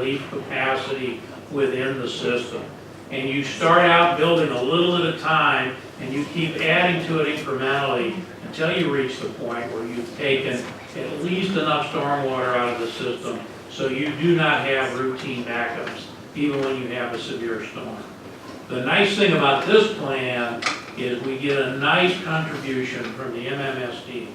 relief capacity within the system. And you start out building a little at a time, and you keep adding to it incrementally until you reach the point where you've taken at least enough stormwater out of the system so you do not have routine backups, even when you have a severe storm. The nice thing about this plan is we get a nice contribution from the MMSD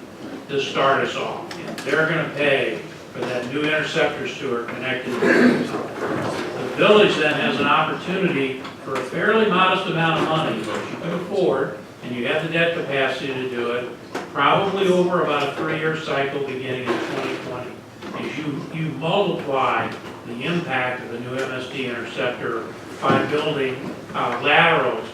to start us off. And they're going to pay for that new interceptor sewer connected to the village then has an opportunity for a fairly modest amount of money that you can afford, and you have the debt capacity to do it, probably over about a 3-year cycle beginning in 2020. As you multiply the impact of the new MSD interceptor by building laterals,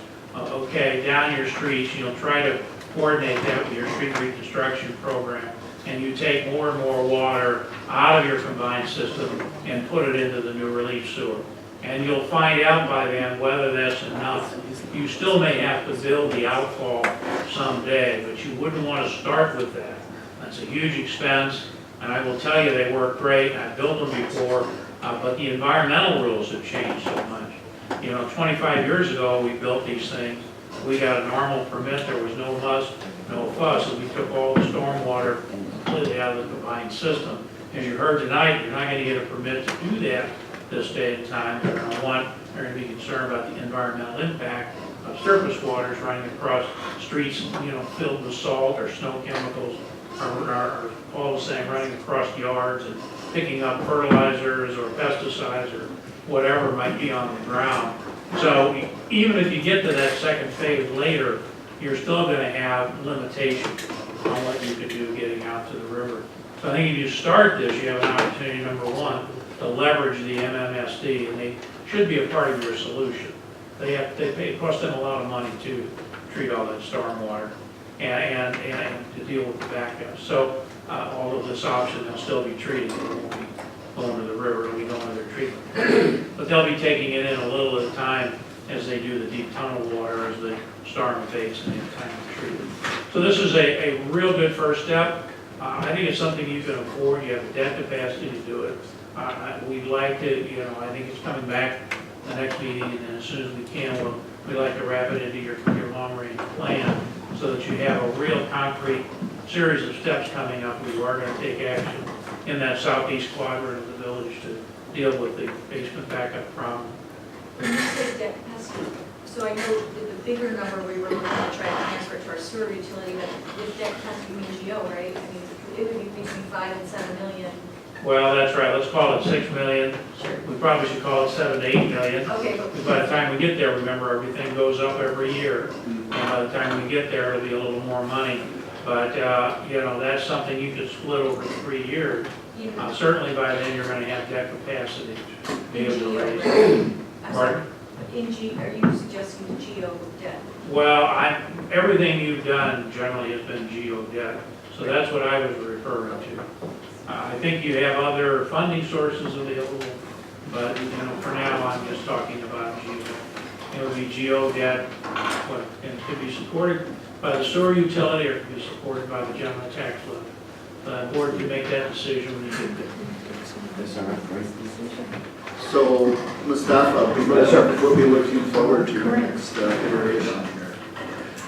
down your streets, try to coordinate that with your street reconstruction program, and you take more and more water out of your combined system and put it into the new relief sewer. And you'll find out by then whether that's enough. You still may have to build the outfall someday, but you wouldn't want to start with that. That's a huge expense, and I will tell you they work great. I've built them before, but the environmental rules have changed so much. 25 years ago we built these things. We got a normal permit, there was no muss, no fuss, and we took all the stormwater completely out of the combined system. As you heard tonight, you're not going to get a permit to do that this day and time. They're going to be concerned about the environmental impact of surface waters running across streets, filled with salt or snow chemicals, or all the same, running across yards and picking up fertilizers or pesticides or whatever might be on the ground. So even if you get to that second phase later, you're still going to have limitations on what you can do getting out to the river. So I think if you start this, you have an opportunity, number one, to leverage the MMSD, and they should be a part of your solution. It costs them a lot of money to treat all that stormwater and to deal with the backups. So although this option, they'll still be treating it, won't be going to the river, it'll be going to their treatment. But they'll be taking it in a little at a time as they do the deep tunnel water as the storm abates and they have time to treat it. So this is a real good first step. I think it's something you can afford. You have the debt capacity to do it. We'd like to, I think it's coming back the next meeting, and as soon as we can, we'd like to wrap it into your long-range plan so that you have a real concrete series of steps coming up. We are going to take action in that southeast quadrant of the village to deal with the basement backup problem. When you say debt capacity, so I know that the bigger number we were looking to try to transfer to our sewer utility, but with debt capacity, you mean GO, right? I mean, it would be between 5 and 7 million. Well, that's right. Let's call it 6 million. Sure. We probably should call it 7 to 8 million. Okay, Because by the time we get there, remember, everything goes up every year. And by the time we get there, it'll be a little more money. But, that's something you could split over 3 years. Certainly by then, you're going to have that capacity to be able to raise. Pardon? are you suggesting the GO debt? Well, everything you've done generally has been GO debt. So that's what I was referring to. I think you have other funding sources available, but for now I'm just talking about GO. It would be GO debt, and it could be supported by the sewer utility or it could be supported by the general tax levy. The board can make that decision when you get there. So, Mustafa, we'll be looking forward to your next iteration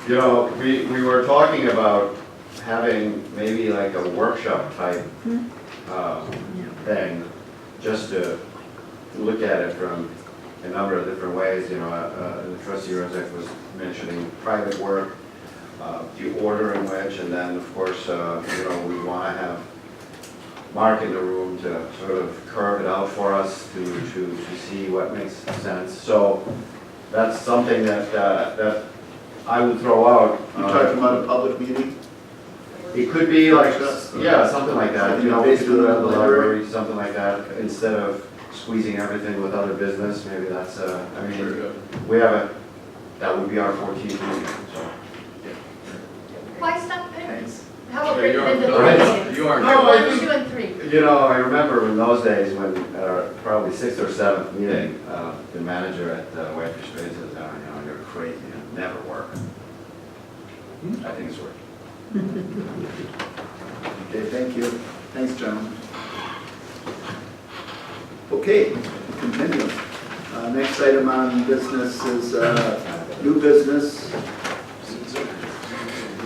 here. We were talking about having maybe like a workshop type thing, just to look at it from a number of different ways. The trustee Rozek was mentioning private work, the order in which, and then of course, we want to have Mark in the room to sort of curve it out for us to see what makes sense. So that's something that I would throw out. You talking about a public meeting? It could be like, yeah, something like that, basically the library, something like that, instead of squeezing everything with other business. Maybe that's, we have that would be our 14th meeting, so. Why stop parents? How about Yeah, breaking into right. the You are. No, No, I 1, think- 2, and 3. I remember in those days when, probably 6th or 7th meeting, the manager at Whitefish Bay says, you're crazy, it'll never work. I think it's working. Okay, thank you. Thanks, gentlemen. Okay, continue. Next item on business is new business.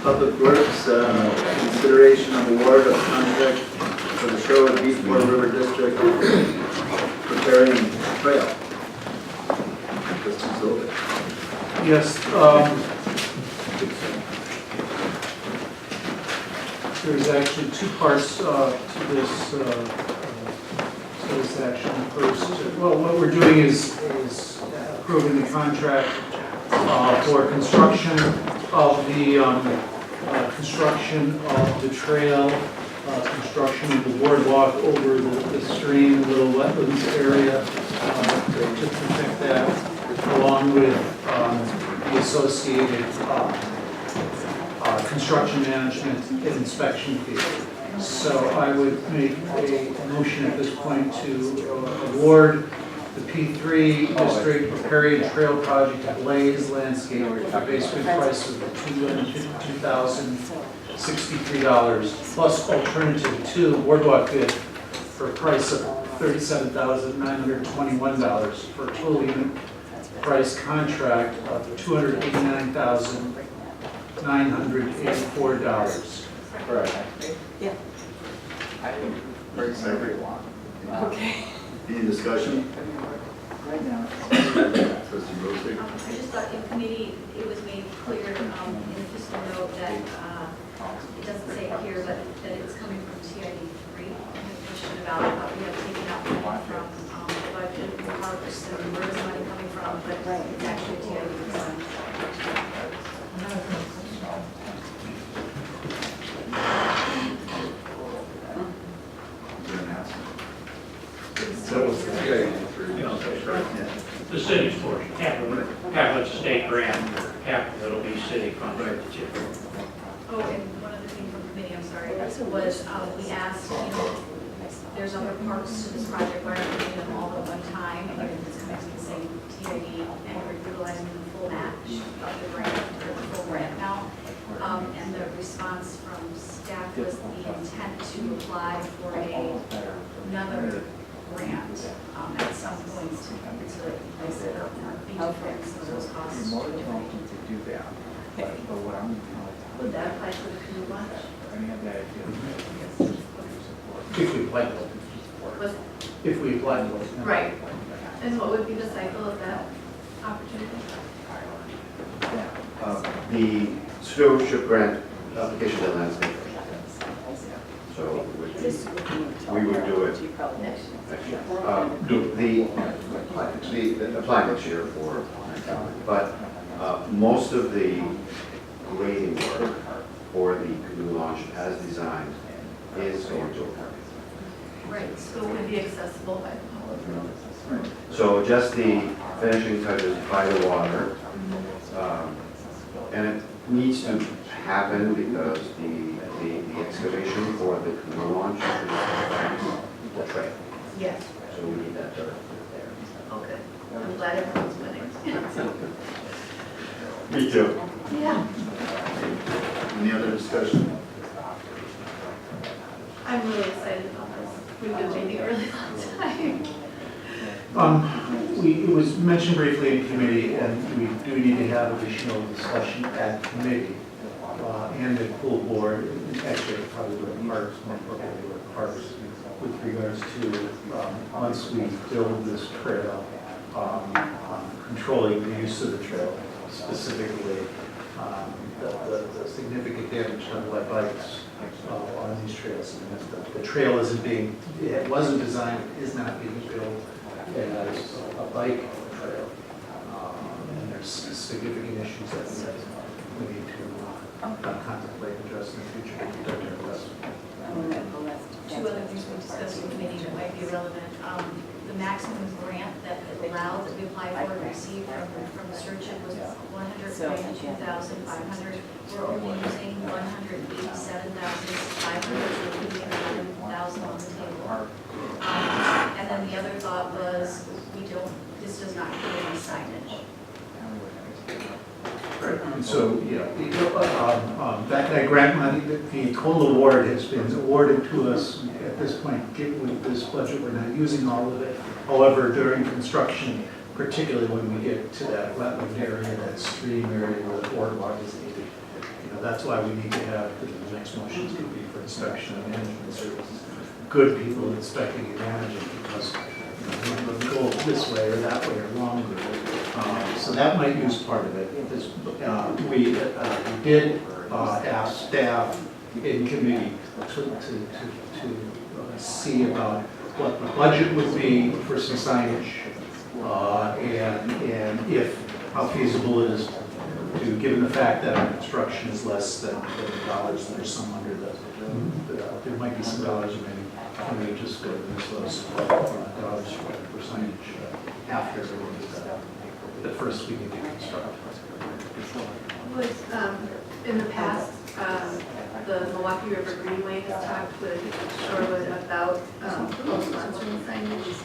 Public Works, consideration of award of contract for the Shorewood Beechmore River District preparing trail. Mr. Zolak. Yes, there's actually two parts to this action. First, well, what we're doing is approving the contract for construction of the trail, construction of the boardwalk over the stream, the little wetlands area, to protect that, along with the associated construction management and inspection fee. So I would make a motion at this point to award the P3 District Riparian Trail Project at Blaze Landscape at a base bid price of $252,063 plus alternative 2 boardwalk bid for a price of $37,921 for a total unit price contract of $289,984. Correct. Yeah. Okay. Any discussion? Trustee Rozick. I just thought in committee, it was made clear in the fiscal note that it doesn't say it here, but that it's coming from CID 3. I had a question about how we have taken out money from the budget and parks and where is the money coming from, but it's actually CID 1. The city's portion, half of it's a state grant, half of it'll be city funded. Oh, and one other thing from committee, I'm sorry, was we asked, there's other parts to this project, why aren't we doing them all at one time? And it's coming from the same TID, and we're utilizing the full match of the grant, or the full grant now. And the response from staff was the intent to apply for another grant at some point to replace it up, be different, some of those costs. More than welcome to do that. But what I'm Would that apply for the canoe launch? If we apply for it. Was- If we apply for it. Right. And what would be the cycle of that opportunity? The stewardship grant application deadline is May 1st. So we would do it Next. next year. The apply next year for, but most of the grading work for the canoe launch as designed is going to occur. Right, so it would be accessible by the public. So just the finishing touches by the water, and it needs to happen because the excavation for the canoe launch is the trail. Yes. So we need that done. Okay. I'm glad everyone's winning. Me too. Yeah. Any other discussion? I'm really excited about this. We've been waiting a really long time. It was mentioned briefly in committee, and we do need to have additional discussion at committee and the pool board, and actually probably with parks, more appropriately with parks, with regards to once we build this trail, controlling the use of the trail, specifically the significant damage done by bikes on these trails. And the trail isn't being, it wasn't designed, is not being built as a bike trail. And there's significant issues that we need to contemplate addressing in the future. Two other things we discussed in committee that might be relevant. The maximum grant that is allowed that we applied for and received from the stewardship was $192,500. We're only using $187,500, so we're keeping $11,000 on the table. And then the other thought was, this does not create any signage. And so, that grant money, the total award has been awarded to us at this point, given with this budget, we're not using all of it. However, during construction, particularly when we get to that wetland area, that stream area where the boardwalk is needed, that's why we need to have, the next motions could be for inspection and management services. Good people inspecting and managing, because we go this way or that way or longer. So that might use part of it. We did ask staff in committee to see about what the budget would be for some signage, and if, how feasible it is to, given the fact that our construction is less than the dollars, there's some under there might be some dollars remaining. Can we just go to those dollars for signage after the first we need to construct? Was, in the past, the Milwaukee River Greenway has talked with Shorewood about co-sponsoring signage,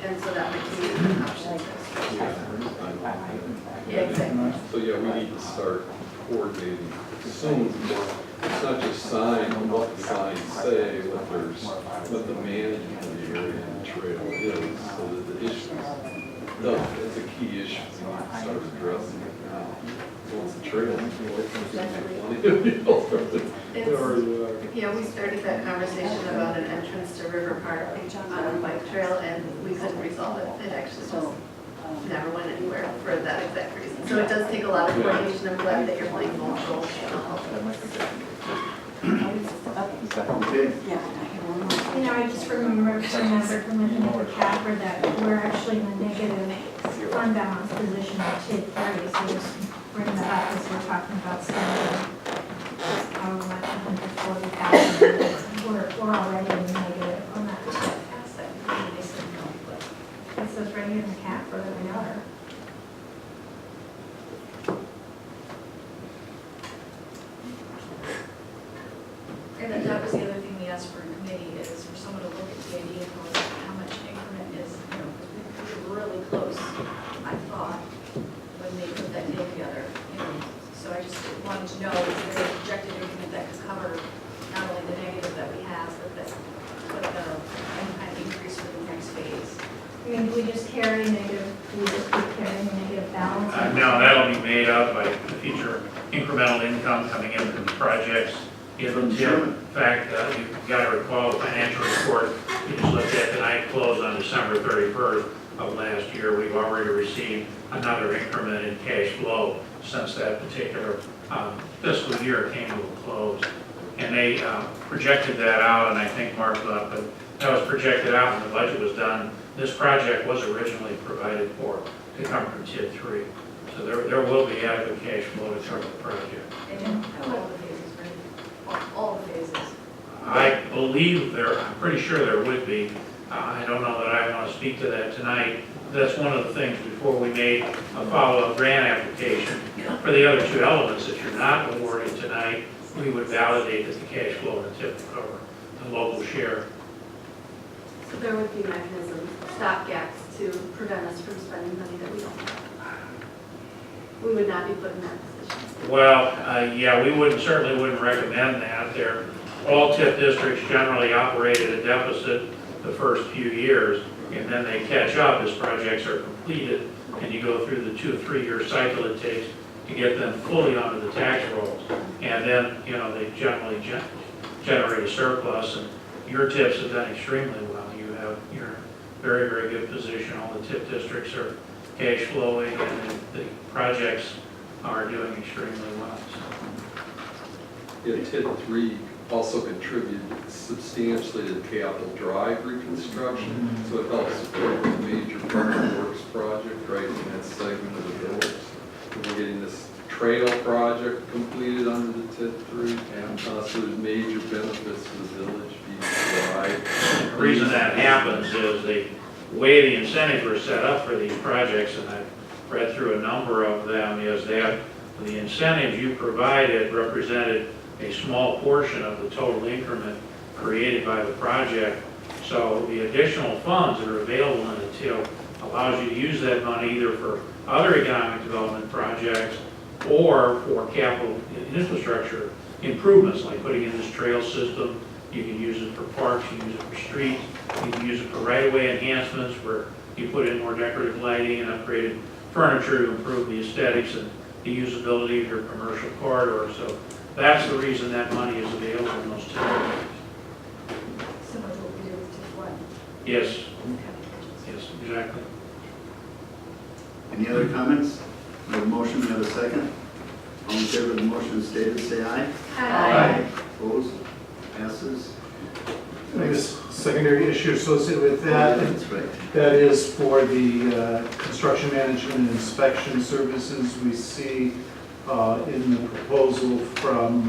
and so that might be an option. Yeah, exactly. So yeah, we need to start coordinating soon. It's not just sign, but what the signs say, what the management of the area and the trail is, so that the issues, it's a key issue we need to start addressing it now. Once the trail, Yeah, we started that conversation about an entrance to River Park on a bike trail, and we couldn't resolve it. It actually just never went anywhere for that exact reason. So it does take a lot of coordination. I'm glad that you're playing both roles. Okay, I just remember from looking at the CAFR that we're actually in a negative fund balance position at TID 30, so just bring that up as we're talking about spending however much, 140,000. We're already in the negative on that TID asset. It says right here in the CAFR that we are. And that was the other thing we asked for in committee, is for someone to look at the idea of how much increment is, we were really close, I thought, when they put that deal together. So I just wanted to know, is there a projected increment that could cover not only the negative that we have, but any kind of increase for the next phase? I mean, do we just carry negative, do we just keep carrying the negative balance? No, that'll be made up by the future incremental income coming in from the projects. In fact, you've got to recall the financial report you just looked at tonight closed on December 31st of last year. We've already received another increment in cash flow since that particular fiscal year came to a close. And they projected that out, and I think Mark thought that was projected out when the budget was done. This project was originally provided for to come from TID 3. So there will be adequate cash flow to cover the project. And all the phases, right? All the phases. I believe I'm pretty sure there would be. I don't know that I want to speak to that tonight. That's one of the things before we made a follow-up grant application. For the other two elements that you're not awarded tonight, we would validate that the cash flow and TIP will cover the local share. So there would be mechanisms, stop gaps to prevent us from spending money that we don't have. We would not be put in that position. Well, yeah, we certainly wouldn't recommend that. All TIP districts generally operate at a deficit the first few years, and then they catch up as projects are completed, and you go through the 2 or 3 year cycle it takes to get them fully onto the tax rolls. And then, they generally generate a surplus, and your TIPs have done extremely well. You're in a very, very good position. All the TIP districts are cash flowing, and the projects are doing extremely well. Yeah, TID 3 also contributed substantially to the Capitol Drive reconstruction, so it helps support the major public works project right in that segment of the village. We're getting this trail project completed under the TID 3, so there's major benefits to the village being provided. The reason that happens is the way the incentives were set up for these projects, and I've read through a number of them, is that the incentives you provided represented a small portion of the total increment created by the project. So the additional funds that are available in the TIP allows you to use that money either for other economic development projects or for capital infrastructure improvements, like putting in this trail system. You can use it for parks, you can use it for streets, you can use it for right-of-way enhancements where you put in more decorative lighting and upgraded furniture to improve the aesthetics and the usability of your commercial corridor. So that's the reason that money is available in those two areas. Similar to what we did with TIF one. Yes, yes, exactly. Any other comments? We have a motion, we have a second. All in favor of the motion as stated, say aye. Aye. Opposed? Passes. I guess secondary issue associated with that, That's right. that is for the construction management and inspection services. We see in the proposal from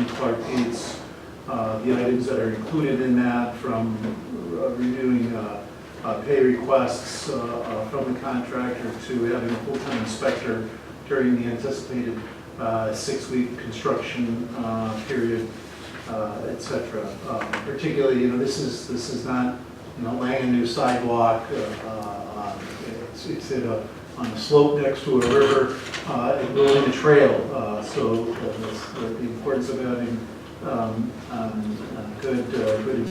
Clark Dietz, the items that are included in that, from reviewing pay requests from the contractor to having a full-time inspector during the anticipated 6-week construction period, et cetera. Particularly, this is not, laying a new sidewalk. It's on a slope next to a river, and building a trail. So the importance of having good